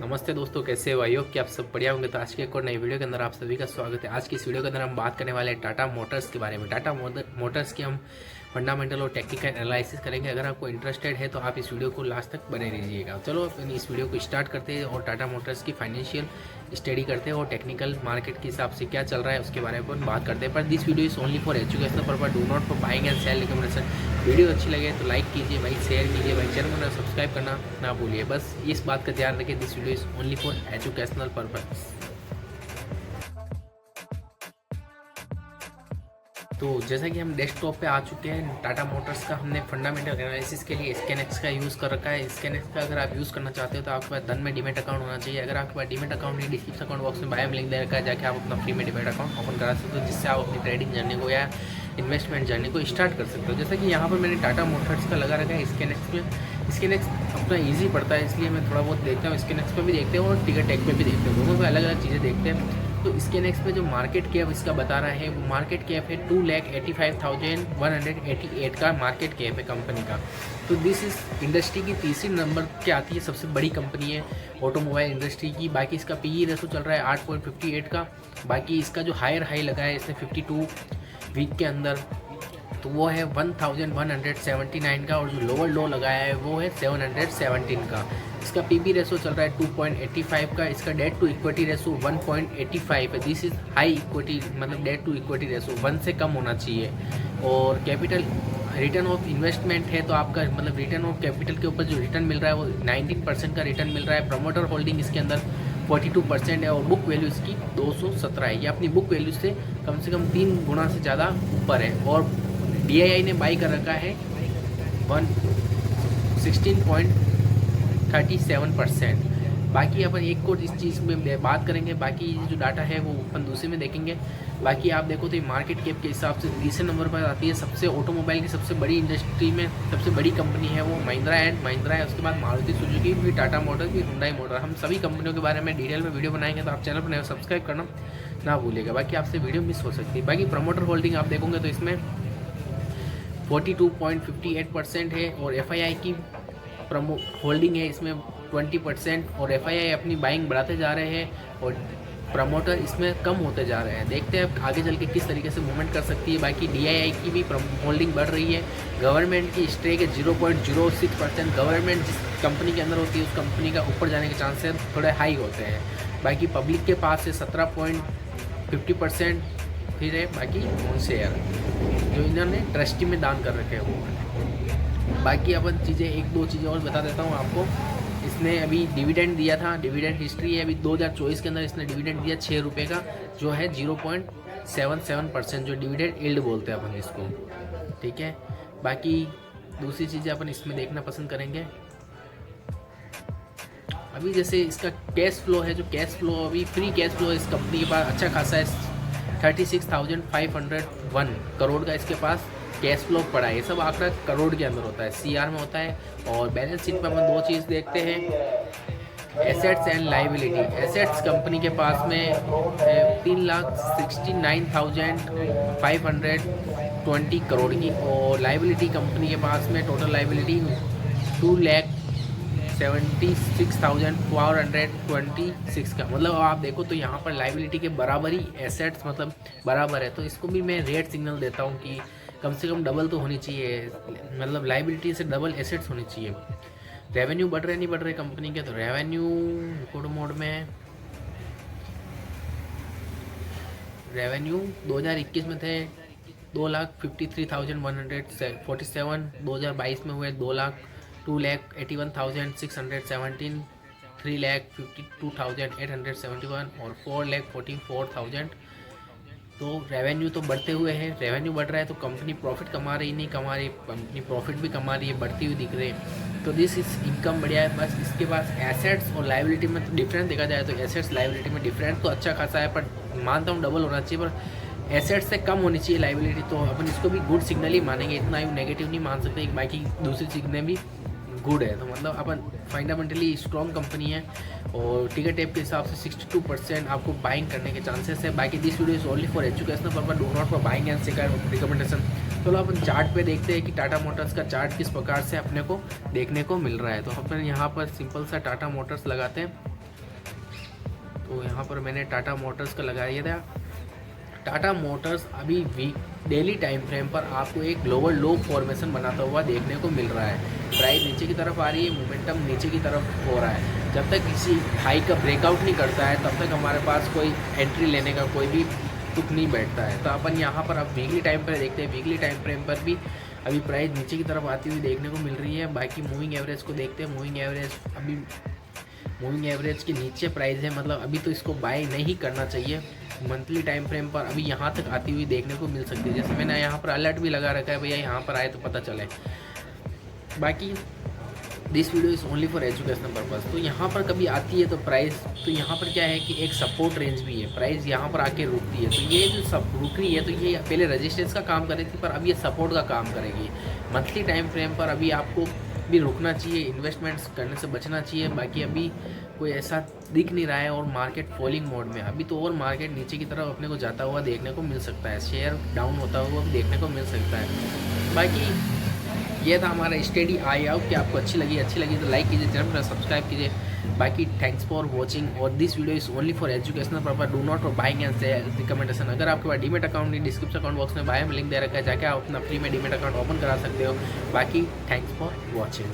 नमस्ते दोस्तों, कैसे हो? आई होप कि आप सब बढ़िया होंगे। तो आज के एक और नई वीडियो के अंदर आप सभी का स्वागत है। आज की इस वीडियो के अंदर हम बात करने वाले हैं टाटा मोटर्स के बारे में। टाटा मोटर्स की हम फंडामेंटल और टेक्निकल एनालिसिस करेंगे। अगर आपको इंटरेस्टेड है तो आप इस वीडियो को लास्ट तक बने रहिएगा। चलो अपन इस वीडियो को स्टार्ट करते हैं और टाटा मोटर्स की फाइनेंशियल स्टडी करते हैं और टेक्निकल मार्केट के हिसाब से क्या चल रहा है उसके बारे में अपन बात करते हैं। पर this video is only for educational purpose, do not for buying and cell recommendation. Video अच्छी लगे तो लाइक कीजिए भाई, शेयर कीजिए भाई, चैनल को सब्सक्राइब करना ना भूलिए। बस इस बात का ध्यान रखिए, this video is only for educational purpose. तो जैसा कि हम डेस्कटॉप पे आ चुके हैं, टाटा मोटर्स का हमने फंडामेंटल एनालिसिस के लिए स्कैनएक्स का यूज़ कर रखा है। स्कैनएक्स का अगर आप यूज़ करना चाहते हो तो आपके पास धन में डीमेट अकाउंट होना चाहिए। अगर आपके पास डीमेट अकाउंट नहीं, डिस्क्रिप्शन अकाउंट बॉक्स में बायो में लिंक दे रखा है, जाके आप अपना फ्री में डीमेट अकाउंट ओपन करा सकते हो, जिससे आप अपनी ट्रेडिंग जर्नी को या इन्वेस्टमेंट जर्नी को स्टार्ट कर सकते हो। जैसा कि यहाँ पर मैंने टाटा मोटर्स का लगा रखा है स्कैनएक्स में। स्कैनएक्स अपना ईजी पड़ता है, इसलिए मैं थोड़ा बहुत देखता हूँ। स्कैनएक्स पर भी देखते हैं और टिकट टेक पे भी देखते हैं, दोनों पर अलग अलग चीज़ें देखते हैं। तो स्कैनएक्स पे जो मार्केट कैप इसका बता रहा है, वो मार्केट कैप है 2,85,188 का मार्केट कैप है कंपनी का। तो दिस इस इंडस्ट्री की तीसरी नंबर के आती है, सबसे बड़ी कंपनी है ऑटोमोबाइल इंडस्ट्री की। बाकी इसका पीई रेशो चल रहा है 8.58 का। बाकी इसका जो हायर हाई लगा है इसने 52 वीक के अंदर, तो वो है 1179 का, और जो लोअर लो लगाया है वो है 717 का। इसका पीबी रेशो चल रहा है 2.85 का। इसका डेट टू इक्विटी रेशो 1.85 है। दिस इज हाई इक्विटी, मतलब डेट टू इक्विटी रेशो 1 से कम होना चाहिए। और कैपिटल रिटर्न ऑफ इन्वेस्टमेंट है, तो आपका मतलब रिटर्न ऑफ कैपिटल के ऊपर जो रिटर्न मिल रहा है वो 19% का रिटर्न मिल रहा है। प्रमोटर होल्डिंग इसके अंदर 42% है और बुक वैल्यू इसकी 217 है। ये अपनी बुक वैल्यू से कम 3 गुना से ज़्यादा ऊपर है। और DII ने बाई कर रखा है 16.37%। बाकी अपन एक और इस चीज़ में बात करेंगे, बाकी जो डाटा है वो अपन दूसरे में देखेंगे। बाकी आप देखो तो ये मार्केट कैप के हिसाब से तीसरे नंबर पर आती है। सबसे ऑटोमोबाइल की सबसे बड़ी इंडस्ट्री में सबसे बड़ी कंपनी है वो महिंद्रा एंड महिंद्रा है। उसके बाद मारुति सुजुकी, फिर टाटा मोटर्स, फिर हुंडई मोटर। हम सभी कंपनियों के बारे में डिटेल में वीडियो बनाएंगे, तो आप चैनल पर सब्सक्राइब करना ना भूलिएगा, बाकी आपसे वीडियो मिस हो सकती है। बाकी प्रमोटर होल्डिंग आप देखोगे तो इसमें 42.58% है और FII की होल्डिंग है इसमें 20%। और FII अपनी बाइंग बढ़ाते जा रहे हैं और प्रमोटर इसमें कम होते जा रहे हैं। देखते हैं आगे चल के किस तरीके से मूवमेंट कर सकती है। बाकी DII की भी होल्डिंग बढ़ रही है। गवर्नमेंट की स्टेक है 0.06%। गवर्नमेंट जिस कंपनी के अंदर होती है उस कंपनी का ऊपर जाने के चांसेस थोड़े हाई होते हैं। बाकी पब्लिक के पास है 17.50%। फिर है बाकी शेयर जो इन्होंने ट्रस्टी में दान कर रखे हैं वो। बाकी अपन चीज़ें एक दो चीज़ें और बता देता हूँ आपको। इसने अभी डिविडेंड दिया था, डिविडेंड हिस्ट्री है। अभी 2024 के अंदर इसने डिविडेंड दिया 6 रुपये का, जो है 0.77%, जो डिविडेंड यील्ड बोलते हैं अपन इसको, ठीक है। बाकी दूसरी चीज़ें अपन इसमें देखना पसंद करेंगे। अभी जैसे इसका कैश फ्लो है, जो कैश फ्लो अभी फ्री कैश फ्लो इस कंपनी के पास अच्छा खासा है। 36,501 करोड़ का इसके पास कैश फ्लो पड़ा है। ये सब आंकड़ा करोड़ के अंदर होता है, CR में होता है। और बैलेंस शीट पर अपन दो चीज़ देखते हैं, assets and liability. Assets company के पास में 3,69,520 करोड़ की, और लाइबिलिटी कंपनी के पास में टोटल लाइबिलिटी 2,76,426 का। मतलब आप देखो तो यहाँ पर लाइबिलिटी के बराबर ही एसेट्स मतलब बराबर है। तो इसको भी मैं रेड सिग्नल देता हूँ कि कम से कम डबल तो होनी चाहिए, मतलब लाइबिलिटी से डबल एसेट्स होनी चाहिए। रेवेन्यू बढ़ रहे नहीं बढ़ रहे कंपनी के, तो रेवेन्यू रिकॉर्ड मोड में रेवेन्यू 2021 में थे 2,53,147। 2022 में हुए 2,81,617, 3,52,871 और 4,44,000। तो रेवेन्यू तो बढ़ते हुए हैं, रेवेन्यू बढ़ रहा है तो कंपनी प्रॉफिट कमा रही नहीं कमा रही, कंपनी प्रॉफिट भी कमा रही है, बढ़ती हुई दिख रही है। तो दिस इस इनकम बढ़िया है। बस इसके पास एसेट्स और लाइबिलिटी में तो डिफरेंस देखा जाए तो एसेट्स लाइबिलिटी में डिफरेंस तो अच्छा खासा है, पर मानता हूँ डबल होना चाहिए, पर एसेट्स से कम होनी चाहिए लाइबिलिटी। तो अपन इसको भी गुड सिग्नल ही मानेंगे, इतना ही नेगेटिव नहीं मान सकते। बाकी दूसरी चीज़ें भी गुड है, तो मतलब अपन फंडामेंटली स्ट्रॉन्ग कंपनी है। और टिकट टेप के हिसाब से 62% आपको बाइंग करने के चांसेस है। बाकी this video is only for educational purpose, do not for buying and second recommendation. चलो अपन चार्ट पे देखते हैं कि टाटा मोटर्स का चार्ट किस प्रकार से अपने को देखने को मिल रहा है। तो अपन यहाँ पर सिंपल सा टाटा मोटर्स लगाते हैं तो यहाँ पर मैंने टाटा मोटर्स का लगाया था। टाटा मोटर्स अभी डेली टाइम फ्रेम पर आपको एक ग्लोबल लो फॉर्मेशन बनाता हुआ देखने को मिल रहा है। प्राइस नीचे की तरफ आ रही है, मोमेंटम नीचे की तरफ हो रहा है। जब तक किसी हाई का ब्रेकआउट नहीं करता है तब तक हमारे पास कोई एंट्री लेने का कोई भी तुक नहीं बैठता है। तो अपन यहाँ पर अब वीकली टाइम पर देखते हैं। वीकली टाइम फ्रेम पर भी अभी प्राइस नीचे की तरफ आती हुई देखने को मिल रही है। बाकी मूविंग एवरेज को देखते हैं। मूविंग एवरेज के नीचे प्राइस है, मतलब अभी तो इसको बाय नहीं करना चाहिए। मंथली टाइम फ्रेम पर अभी यहाँ तक आती हुई देखने को मिल सकती है। जैसे मैंने यहाँ पर अलर्ट भी लगा रखा है, भैया यहाँ पर आए तो पता चले। बाकी this video is only for educational purpose. तो यहाँ पर कभी आती है तो प्राइस, तो यहाँ पर क्या है कि एक सपोर्ट रेंज भी है। प्राइस यहाँ पर आके रुकती है, तो ये जो सब रुक रही है तो ये पहले रेजिस्टेंस का काम कर रही थी, पर अब ये सपोर्ट का काम करेगी। मंथली टाइम फ्रेम पर अभी आपको भी रुकना चाहिए, इन्वेस्टमेंट्स करने से बचना चाहिए। बाकी अभी कोई ऐसा दिख नहीं रहा है और मार्केट फॉलिंग मोड में अभी तो, और मार्केट नीचे की तरफ अपने को जाता हुआ देखने को मिल सकता है। शेयर डाउन होता हुआ भी देखने को मिल सकता है। बाकी ये था हमारा स्टडी। आई आउट कि आपको अच्छी लगी तो लाइक कीजिए, चैनल पर सब्सक्राइब कीजिए। बाकी थैंक्स फॉर वॉचिंग और this video is only for educational purpose, do not for buying and recommendation. अगर आपके पास डीमेट अकाउंट नहीं, डिस्क्रिप्शन अकाउंट बॉक्स में बायो में लिंक दे रखा है, जाके आप अपना फ्री में डीमेट अकाउंट ओपन करा सकते हो। बाकी थैंक्स फॉर वॉचिंग।